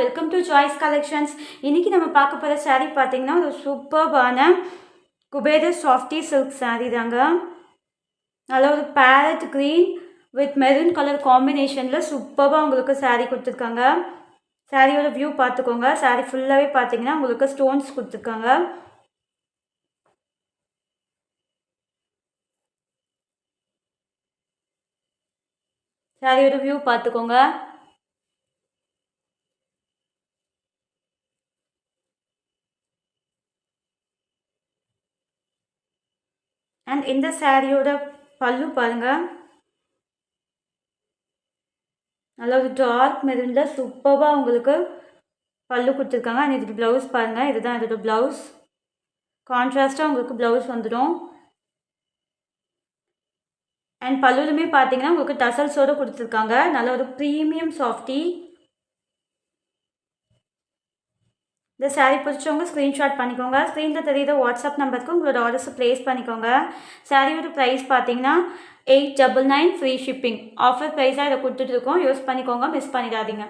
Welcome to choice collections. இன்றைக்கி நம்ம பார்க்க போகிற சாரீ பார்த்திங்கன்னா ஒரு சூப்பர்பான குபேர சாஃப்டி சில்க் சாரீ தாங்க. நல்ல ஒரு farad green with maroon colour காம்பினேஷனில் சூப்பராக உங்களுக்கு சாரீ கொடுத்துருக்காங்க. சாரியோட வியூ பார்த்துக்கோங்க. சாரீ ஃபுல்லாகவே பார்த்தீங்கன்னா உங்களுக்கு ஸ்டோன்ஸ் கொடுத்துருக்காங்க. சாரியோட வியூ பார்த்துக்கோங்க. அண்ட் இந்த சாரியோட பல்லு பாருங்கள். நல்ல ஒரு டார்க் மெரூனில் சூப்பராக உங்களுக்கு பல்லு கொடுத்துருக்காங்க. அண்ட் இதுக்கு ப்ளவுஸ் பாருங்கள். இதுதான் இதோட ப்ளவுஸ். கான்ட்ராஸ்ட்டாக உங்களுக்கு ப்ளவுஸ் வந்துடும். அண்ட் பல்லுலுமே பார்த்தீங்கன்னா உங்களுக்கு டசல்ஸோடு கொடுத்துருக்காங்க. நல்ல ஒரு ப்ரீமியம் சாஃப்டி. இந்த சாரீ பிடிச்சவங்க ஸ்க்ரீன்ஷாட் பண்ணிக்கோங்க. ஸ்க்ரீனில் தெரியுற வாட்ஸ்அப் நம்பருக்கு உங்களோட ஆர்டர்ஸை ப்ளேஸ் பண்ணிக்கோங்க. சாரியோட ப்ரைஸ் பார்த்தீங்கன்னா 899 ஃப்ரீ ஷிப்பிங். ஆஃபர் ப்ரைஸாக இதை கொடுத்துட்ருக்கோம். யூஸ் பண்ணிக்கோங்க, மிஸ் பண்ணிடாதீங்க.